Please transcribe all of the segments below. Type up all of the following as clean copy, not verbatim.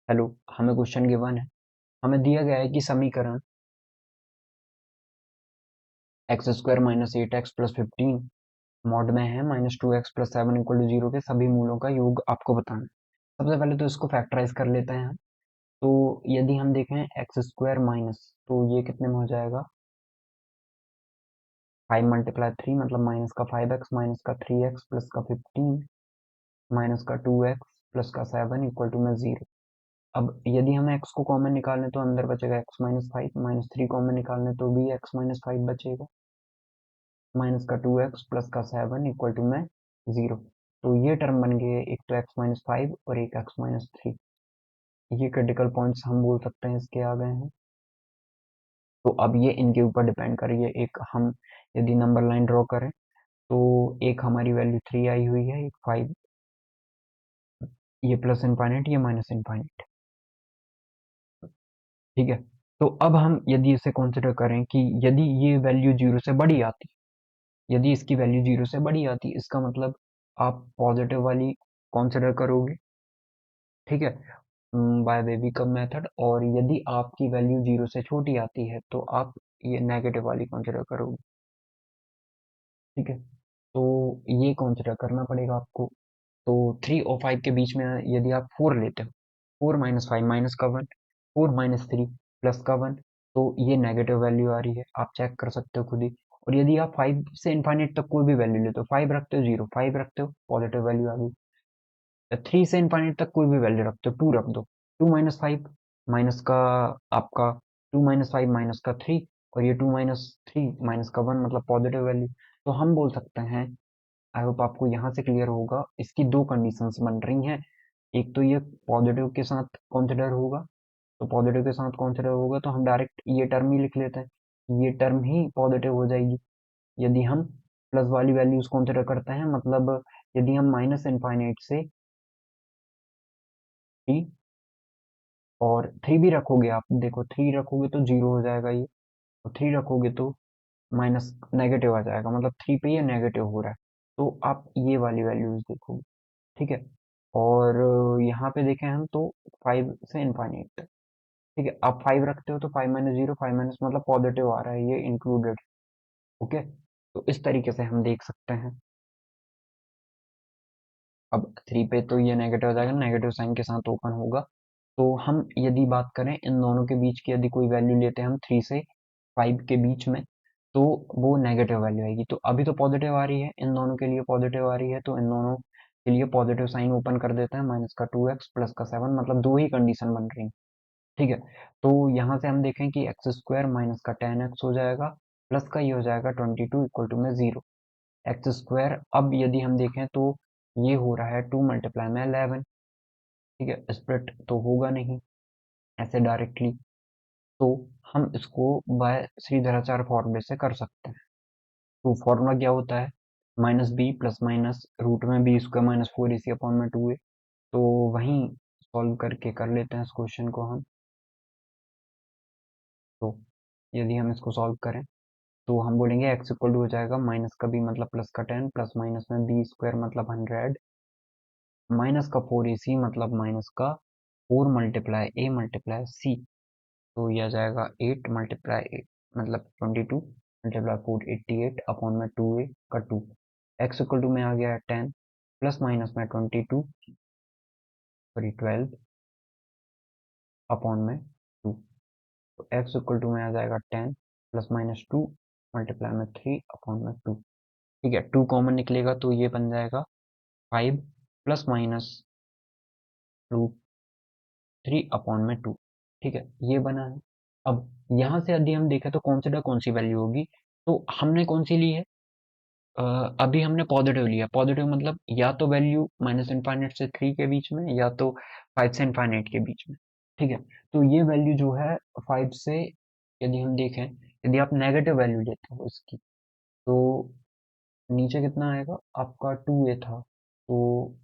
Hello, हमें question given है। हमें दिया गया है कि समीकरण X square minus eight X plus 15 mod में है minus two X plus seven equal to zero के सभी मूलों का योग आपको बताना है। सबसे पहले तो इसको फैक्टराइज कर लेते हैं हम। तो यदि हम देखें एक्स स्क्वायर माइनस, तो ये कितने में हो जाएगा? 5 × 3 मतलब माइनस का 5x माइनस का 3x प्लस का 15 माइनस का 2x प्लस का 7 इक्वल टू में 0। अब यदि हम x को कॉमन निकालें तो अंदर बचेगा x minus five, minus three common निकालने तो भी x माइनस फाइव बचेगा, माइनस का 2x प्लस का 7 इक्वल टू में 0। तो ये टर्म बन गए, एक तो x माइनस फाइव और एक x माइनस थ्री। ये क्रिटिकल पॉइंट्स हम बोल सकते हैं इसके आ गए हैं। तो अब ये इनके ऊपर डिपेंड करिए। एक हम यदि नंबर लाइन ड्रॉ करें तो एक हमारी वैल्यू 3 आई हुई है, एक 5, ये प्लस इनफाइनाइट ये माइनस इनफाइनाइट। ठीक है। तो अब हम यदि इसे कंसिडर करें कि यदि ये वैल्यू जीरो से बड़ी आती, यदि इसकी वैल्यू जीरो से बड़ी आती, इसका मतलब आप पॉजिटिव वाली कंसिडर करोगे। ठीक है, बाय बेबी कब मेथड। और यदि आपकी वैल्यू जीरो से छोटी आती है तो आप ये नेगेटिव वाली कंसिडर करोगे। ठीक है, तो ये कंसिडर करना पड़ेगा आपको। तो 3 और 5 के बीच में यदि आप 4 लेते हो, 4 - 5 माइनस का 1, 4 - 3 प्लस का 1, तो ये नेगेटिव वैल्यू आ रही है, आप चेक कर सकते हो खुद ही। और यदि आप 5 से इन्फाइनेट तक कोई भी वैल्यू लेते हो, 5 रखते हो, 0 5 रखते हो, पॉजिटिव वैल्यू आ गई। 3 से इन्फाइनेट तक कोई भी वैल्यू रखते हो, 2 रख दो, 2 - 5 माइनस का आपका 2 - 5 माइनस का 3, और ये 2 - 3 माइनस का 1 मतलब पॉजिटिव वैल्यू। तो हम बोल सकते हैं, आई होप आपको यहाँ से क्लियर होगा, इसकी दो कंडीशंस बन रही हैं। एक तो ये पॉजिटिव के साथ कंसिडर होगा, तो पॉजिटिव के साथ कंसिडर होगा तो हम डायरेक्ट ये टर्म ही लिख लेते हैं, ये टर्म ही पॉजिटिव हो जाएगी। यदि हम प्लस वाली वैल्यूज कंसिडर करते हैं, मतलब यदि हम माइनस इनफाइनाइट से 3 और 3 भी रखोगे, आप देखो 3 रखोगे तो जीरो हो जाएगा ये, और 3 रखोगे तो माइनस नेगेटिव आ जाएगा, मतलब 3 पे ये नेगेटिव हो रहा है। तो आप ये वाली वैल्यूज देखोगे। ठीक है, और यहाँ पे देखें हम तो 5 से इनफाइनाइट। ठीक है, आप 5 रखते हो तो 5 - 0 5 माइनस मतलब पॉजिटिव आ रहा है, ये इंक्लूडेड। ओके, तो इस तरीके से हम देख सकते हैं। अब 3 पे तो ये नेगेटिव हो जाएगा, नेगेटिव साइन के साथ ओपन होगा। तो हम यदि बात करें इन दोनों के बीच की, यदि कोई वैल्यू लेते हैं हम 3 से 5 के बीच में, तो वो नेगेटिव वैल्यू आएगी। तो अभी तो पॉजिटिव आ रही है, इन दोनों के लिए पॉजिटिव आ रही है, तो इन दोनों के लिए पॉजिटिव साइन ओपन कर देते हैं, माइनस का 2x प्लस का 7 मतलब दो ही कंडीशन बन रही है। ठीक है, तो यहाँ से हम देखें कि एक्स स्क्वायर माइनस का 10x हो जाएगा, प्लस का ये हो जाएगा 22 इक्वल टू में 0। एक्स स्क्वायर अब यदि हम देखें तो ये हो रहा है 2 × 11। ठीक है, स्प्लिट तो होगा नहीं ऐसे डायरेक्टली, तो हम इसको बाय श्रीधराचार्य फॉर्मूले से कर सकते हैं। तो फॉर्मूला क्या होता है? Minus B plus minus root में बी स्क्वायर माइनस 4ac/2a। तो वहीं सॉल्व करके कर लेते हैं इस क्वेश्चन को हम। तो यदि हम इसको सॉल्व करें तो हम बोलेंगे एक्स इक्वल टू हो जाएगा माइनस का बी मतलब प्लस का 10 प्लस माइनस में बी स्क्वायर मतलब 100 माइनस का 4ac मतलब माइनस का 4 × a तो यह आ जाएगा 8 × 8 मतलब 22 × 4 88 में 2a का 2। एक्स इक्वल टू में आ गया है 10 प्लस माइनस में 22 सॉरी 12 में 2। तो एक्स इक्वल टू में आ जाएगा 10 प्लस माइनस 2 मल्टीप्लाई में 3 में 2। ठीक है, 2 कॉमन निकलेगा तो ये बन जाएगा 5 प्लस माइनस रूट 3/2। ठीक है, ये बना है। अब यहाँ से यदि हम देखें तो कंसिडर कौन सी वैल्यू होगी, तो हमने कौन सी ली है? अ, अभी हमने पॉजिटिव लिया। पॉजिटिव मतलब या तो वैल्यू माइनस इनफाइनाइट से 3 के बीच में, या तो 5 से इनफाइनाइट के बीच में। ठीक है, तो ये वैल्यू जो है 5 से, यदि हम देखें, यदि आप नेगेटिव वैल्यू लेते हो इसकी, तो नीचे कितना आएगा आपका? 2a था, तो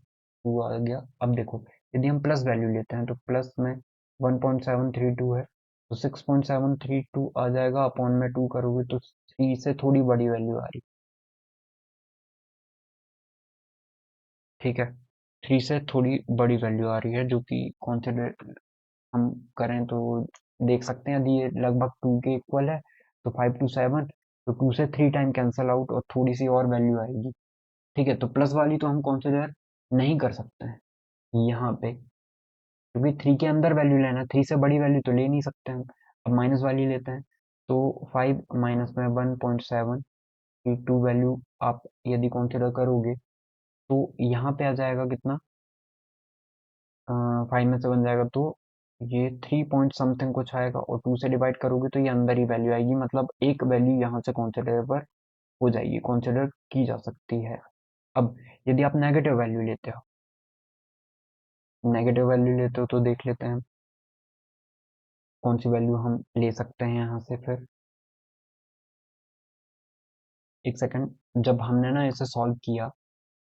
2 आ गया। अब देखो, यदि हम प्लस वैल्यू लेते हैं तो प्लस में 1.732 है, तो 6.732 आ जाएगा, अपॉन में 2 करोगे तो 3 से थोड़ी बड़ी वैल्यू आ रही। ठीक है, 3 से थोड़ी बड़ी वैल्यू आ रही है जो कि कॉन्सिडर हम करें तो देख सकते हैं, यदि ये लगभग 2 के इक्वल है तो 5 टू 7, तो 2 से 3 टाइम कैंसल आउट और थोड़ी सी और वैल्यू आएगी। ठीक है, तो प्लस वाली तो हम कंसिडर नहीं कर सकते हैं यहाँ पे, क्योंकि 3 के अंदर वैल्यू लेना है, 3 से बड़ी वैल्यू तो ले नहीं सकते हम। अब माइनस वाली लेते हैं, तो 5 माइनस में 1.7 की 2 वैल्यू आप यदि कंसिडर करोगे तो यहाँ पे आ जाएगा कितना, 5 में से बन जाएगा तो ये 3 पॉइंट समथिंग कुछ आएगा, और 2 से डिवाइड करोगे तो ये अंदर ही वैल्यू आएगी, मतलब एक वैल्यू यहाँ से कंसिडरेबल हो जाएगी, कंसिडर की जा सकती है। अब यदि आप नेगेटिव वैल्यू लेते हो तो देख लेते हैं कौन सी वैल्यू हम ले सकते हैं यहाँ से। फिर एक सेकंड, जब हमने ना इसे सॉल्व किया,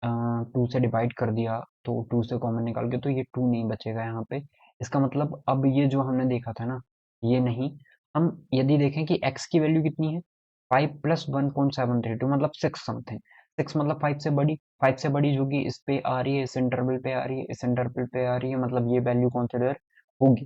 2 से डिवाइड कर दिया, तो 2 से कॉमन निकाल के तो ये 2 नहीं बचेगा यहाँ पे। इसका मतलब अब ये जो हमने देखा था ना, ये नहीं, हम यदि देखें कि x की वैल्यू कितनी है, 5 प्लस 1.732 मतलब 6 समथिंग, 6 मतलब 5 से बड़ी, 5 से बड़ी जो कि इस पे आ रही है, इस इंटरवल पे आ रही है, इस इंटरवल पे आ रही है, मतलब ये वैल्यू कंसिडर होगी।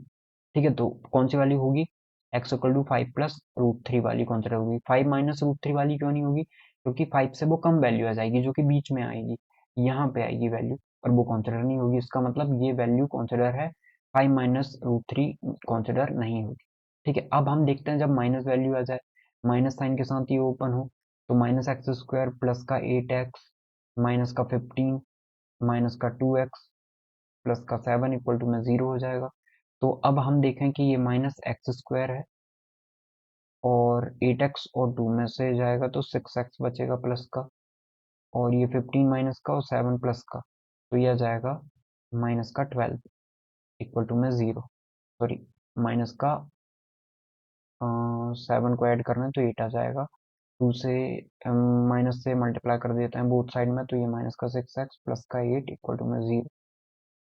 ठीक है, तो कौन सी वाली होगी, x equal to 5 plus root three वाली कंसिडर होगी। 5 माइनस रूट थ्री वाली क्यों नहीं होगी, क्योंकि 5 से वो कम वैल्यू आ जाएगी जो कि बीच में आएगी, यहाँ पे आएगी वैल्यू, और वो कंसिडर नहीं होगी। इसका मतलब ये वैल्यू कंसिडर है, 5 माइनस रूट थ्री कंसिडर नहीं होगी। ठीक है, अब हम देखते हैं जब माइनस वैल्यू आ जाए, माइनस साइन के साथ ये ओपन हो, तो माइनस एक्स स्क्वायर प्लस का 8x माइनस का 15 माइनस का 2x प्लस का 7 इक्वल टू में 0 हो जाएगा। तो अब हम देखें कि ये माइनस एक्स स्क्वायर है, और 8x और 2 में से जाएगा तो 6x बचेगा प्लस का, और ये 15 माइनस का और 7 प्लस का, तो ये आ जाएगा माइनस का 12 इक्वल टू में 0, सॉरी माइनस का 7 को ऐड करना है तो 8 आ जाएगा। 2 से माइनस से मल्टीप्लाई कर देते हैं बोथ साइड में, तो ये माइनस का 6x प्लस का 8 इक्वल टू में 0,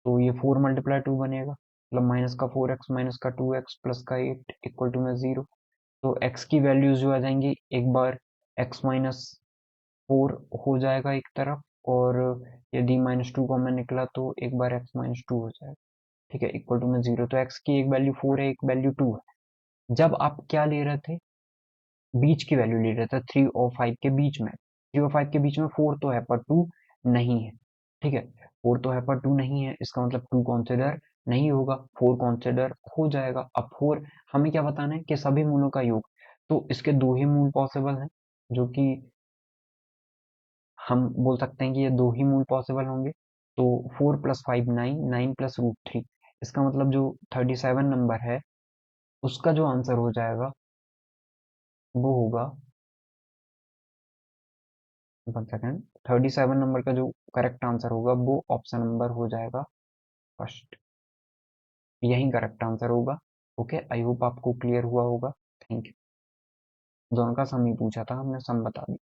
तो ये 4 मल्टीप्लाई 2 बनेगा, मतलब माइनस का 4x माइनस का 2x प्लस का 8 इक्वल टू में 0। तो x की वैल्यूज जो आ जाएंगी, एक बार x माइनस 4 हो जाएगा एक तरफ, और यदि -2 कॉमन निकला तो एक बार x माइनस 2 हो जाएगा। ठीक है, इक्वल टू में 0, तो x की एक वैल्यू 4 है, एक वैल्यू 2 है। जब आप क्या ले रहे थे, बीच की वैल्यू ले रहे थे, 3 और 5 के बीच में, 3 और 5 के बीच में 4 तो है पर 2 नहीं है। ठीक है, 4 तो है पर 2 नहीं है, इसका मतलब 2 कंसिडर नहीं होगा, 4 कंसिडर हो जाएगा। अब 4 हमें क्या बताना है कि सभी मूलों का योग, तो इसके दो ही मूल पॉसिबल हैं, जो कि हम बोल सकते हैं कि ये दो ही मूल पॉसिबल होंगे। तो 4 प्लस 5 9, 9 प्लस रूट थ्री, इसका मतलब जो 37 नंबर है उसका जो आंसर हो जाएगा वो होगा, 1 सेकेंड, 37 नंबर का जो करेक्ट आंसर होगा वो ऑप्शन नंबर हो जाएगा फर्स्ट, यही करेक्ट आंसर होगा। ओके, आई होप आपको क्लियर हुआ होगा। Thank you. दोनों का सम ही पूछा था, हमने सम बता दिया।